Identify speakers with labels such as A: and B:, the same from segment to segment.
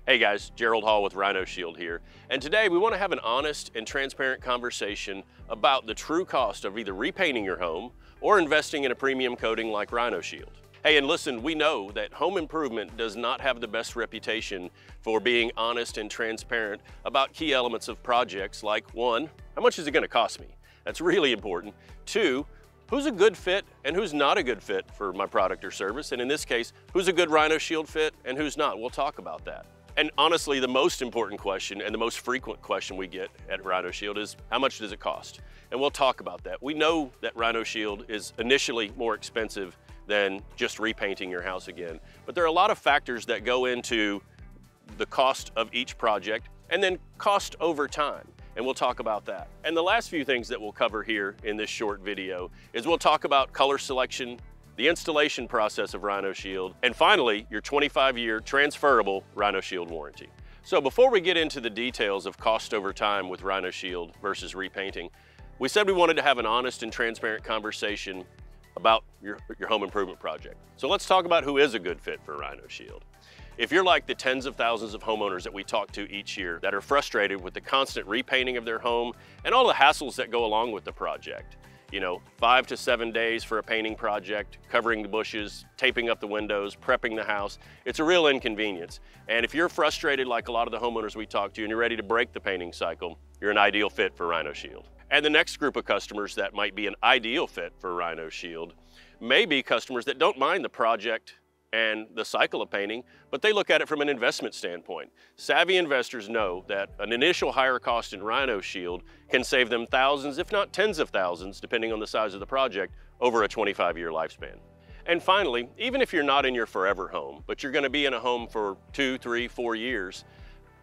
A: Hey guys, Gerald Hall with Rhino Shield here. And today we want to have an honest and transparent conversation about the true cost of either repainting your home or investing in a premium coating like Rhino Shield. Hey, and listen, we know that home improvement does not have the best reputation for being honest and transparent about key elements of projects like, one, how much is it going to cost me? That's really important. Two, who's a good fit and who's not a good fit for my product or service? And in this case, who's a good Rhino Shield fit and who's not? We'll talk about that. And honestly, the most important question and the most frequent question we get at Rhino Shield is, how much does it cost? And we'll talk about that. We know that Rhino Shield is initially more expensive than just repainting your house again. But there are a lot of factors that go into the cost of each project and then cost over time. And we'll talk about that. And the last few things that we'll cover here in this short video is we'll talk about color selection, the installation process of Rhino Shield, and finally, your 25-year transferable Rhino Shield warranty. So before we get into the details of cost over time with Rhino Shield versus repainting, we said we wanted to have an honest and transparent conversation about your home improvement project. So let's talk about who is a good fit for Rhino Shield. If you're like the tens of thousands of homeowners that we talk to each year that are frustrated with the constant repainting of their home and all the hassles that go along with the project, 5 to 7 days for a painting project, covering the bushes, taping up the windows, prepping the house. It's a real inconvenience. And if you're frustrated like a lot of the homeowners we talk to and you're ready to break the painting cycle, you're an ideal fit for Rhino Shield. And the next group of customers that might be an ideal fit for Rhino Shield may be customers that don't mind the project and the cycle of painting, but they look at it from an investment standpoint. Savvy investors know that an initial higher cost in Rhino Shield can save them thousands, if not tens of thousands, depending on the size of the project, over a 25-year lifespan. And finally, even if you're not in your forever home, but you're gonna be in a home for 2, 3, 4 years,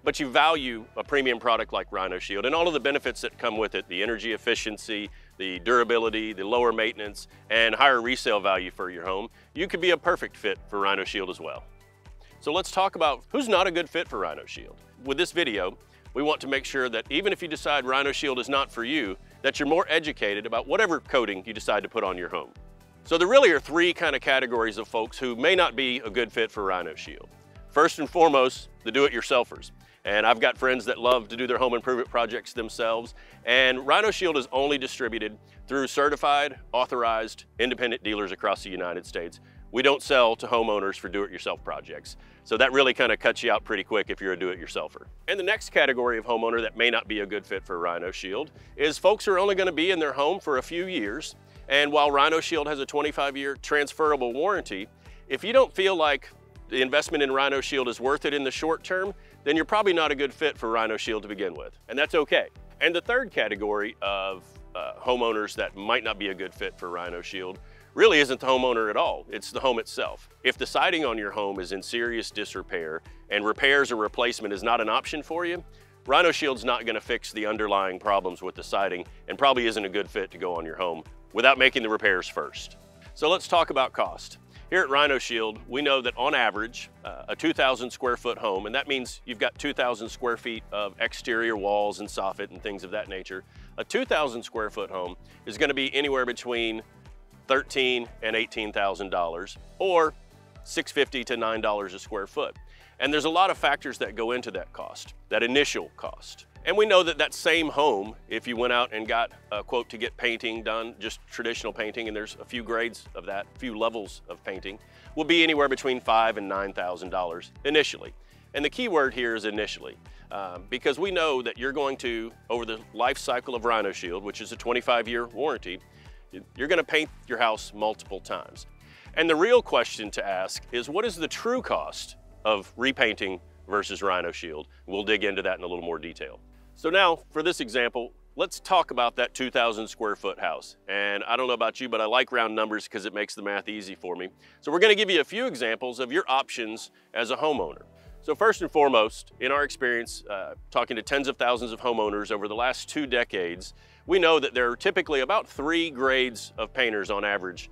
A: but you value a premium product like Rhino Shield and all of the benefits that come with it, the energy efficiency, the durability, the lower maintenance, and higher resale value for your home, you could be a perfect fit for Rhino Shield as well. So let's talk about who's not a good fit for Rhino Shield. With this video, we want to make sure that even if you decide Rhino Shield is not for you, that you're more educated about whatever coating you decide to put on your home. So there really are three kind of categories of folks who may not be a good fit for Rhino Shield. First and foremost, the do-it-yourselfers. And I've got friends that love to do their home improvement projects themselves. And Rhino Shield is only distributed through certified, authorized, independent dealers across the United States. We don't sell to homeowners for do-it-yourself projects. So that really kind of cuts you out pretty quick if you're a do-it-yourselfer. And the next category of homeowner that may not be a good fit for Rhino Shield is folks who are only going to be in their home for a few years. And while Rhino Shield has a 25-year transferable warranty, if you don't feel like the investment in Rhino Shield is worth it in the short term, then you're probably not a good fit for Rhino Shield to begin with, and that's okay. And the third category of homeowners that might not be a good fit for Rhino Shield really isn't the homeowner at all, it's the home itself. If the siding on your home is in serious disrepair and repairs or replacement is not an option for you, Rhino Shield's not gonna fix the underlying problems with the siding and probably isn't a good fit to go on your home without making the repairs first. So let's talk about cost. Here at Rhino Shield, we know that on average, a 2,000 square foot home, and that means you've got 2,000 square feet of exterior walls and soffit and things of that nature. A 2,000 square foot home is gonna be anywhere between $13,000 and $18,000 or $650 to $9 a square foot. And there's a lot of factors that go into that cost, that initial cost. And we know that that same home, if you went out and got a quote to get painting done, just traditional painting, and there's a few grades of that, a few levels of painting, will be anywhere between $5,000 and $9,000 initially. And the key word here is initially, because we know that you're going to, over the life cycle of Rhino Shield, which is a 25-year warranty, you're gonna paint your house multiple times. And the real question to ask is, what is the true cost of repainting versus Rhino Shield? We'll dig into that in a little more detail. So now, for this example, let's talk about that 2,000 square foot house. And I don't know about you, but I like round numbers because it makes the math easy for me. So we're gonna give you a few examples of your options as a homeowner. So first and foremost, in our experience, talking to tens of thousands of homeowners over the last 2 decades, we know that there are typically about 3 grades of painters on average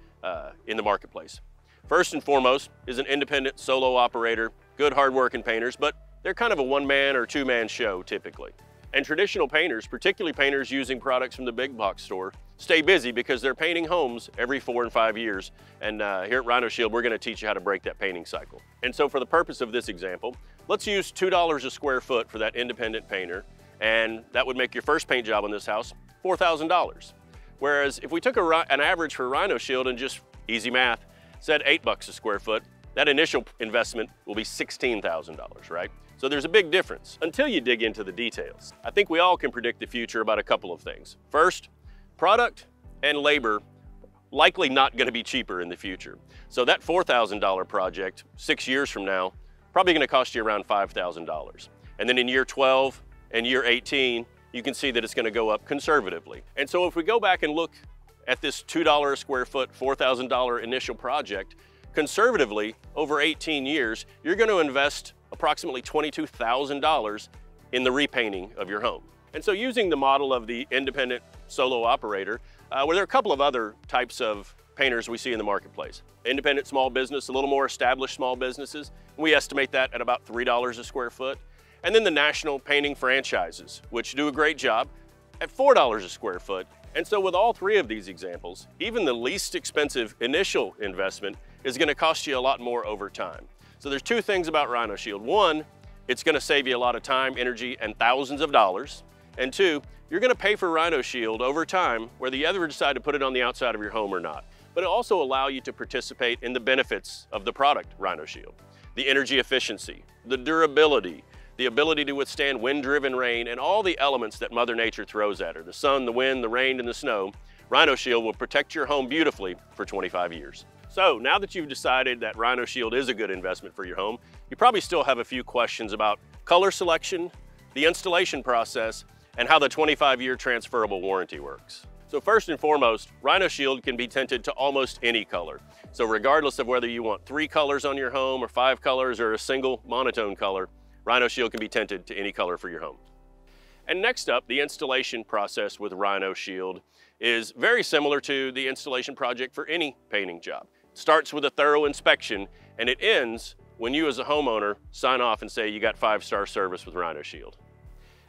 A: in the marketplace. First and foremost is an independent solo operator, good hardworking painters, but they're kind of a one-man or two-man show typically. And traditional painters, particularly painters using products from the big box store, stay busy because they're painting homes every 4 and 5 years. And here at Rhino Shield, we're gonna teach you how to break that painting cycle. And so for the purpose of this example, Let's use $2 a square foot for that independent painter, and that would make your first paint job on this house $4,000. Whereas if we took an average for Rhino Shield and just easy math, said $8 a square foot, that initial investment will be $16,000, right? So there's a big difference until you dig into the details. I think we all can predict the future about a couple of things. First, product and labor likely not going to be cheaper in the future. So that $4,000 project 6 years from now, probably going to cost you around $5,000. And then in year 12 and year 18, you can see that it's going to go up conservatively. And so if we go back and look at this $2 a square foot, $4,000 initial project, conservatively over 18 years, you're going to invest approximately $22,000 in the repainting of your home. And so using the model of the independent solo operator, well, there are a couple of other types of painters we see in the marketplace. Independent small business, a little more established small businesses. We estimate that at about $3 a square foot. And then the national painting franchises, which do a great job at $4 a square foot. And so with all three of these examples, even the least expensive initial investment is going to cost you a lot more over time. So there's two things about Rhino Shield. One, it's going to save you a lot of time, energy, and thousands of dollars. And two, you're going to pay for Rhino Shield over time, whether you ever decide to put it on the outside of your home or not. But it'll also allow you to participate in the benefits of the product Rhino Shield. The energy efficiency, the durability, the ability to withstand wind-driven rain, and all the elements that Mother Nature throws at her, the sun, the wind, the rain, and the snow. Rhino Shield will protect your home beautifully for 25 years. So now that you've decided that Rhino Shield is a good investment for your home, you probably still have a few questions about color selection, the installation process, and how the 25-year transferable warranty works. So first and foremost, Rhino Shield can be tinted to almost any color. So regardless of whether you want 3 colors on your home or 5 colors or a single monotone color, Rhino Shield can be tinted to any color for your home. And next up, the installation process with Rhino Shield is very similar to the installation project for any painting job. It starts with a thorough inspection, and it ends when you as a homeowner sign off and say you got 5-star service with Rhino Shield.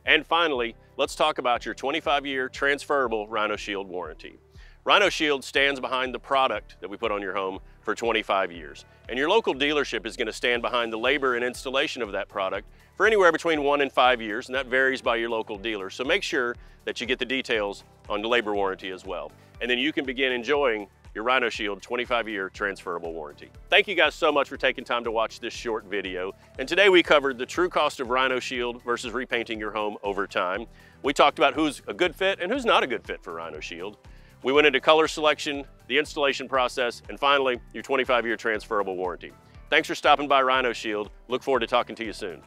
A: And finally, let's talk about your 25-year transferable Rhino Shield warranty. Rhino Shield stands behind the product that we put on your home for 25 years. And your local dealership is going to stand behind the labor and installation of that product for anywhere between 1 and 5 years, and that varies by your local dealer. So make sure that you get the details on the labor warranty as well. And then you can begin enjoying your Rhino Shield 25-year transferable warranty. Thank you guys so much for taking time to watch this short video. And today we covered the true cost of Rhino Shield versus repainting your home over time. We talked about who's a good fit and who's not a good fit for Rhino Shield. We went into color selection, the installation process, and finally, your 25-year transferable warranty. Thanks for stopping by Rhino Shield. Look forward to talking to you soon.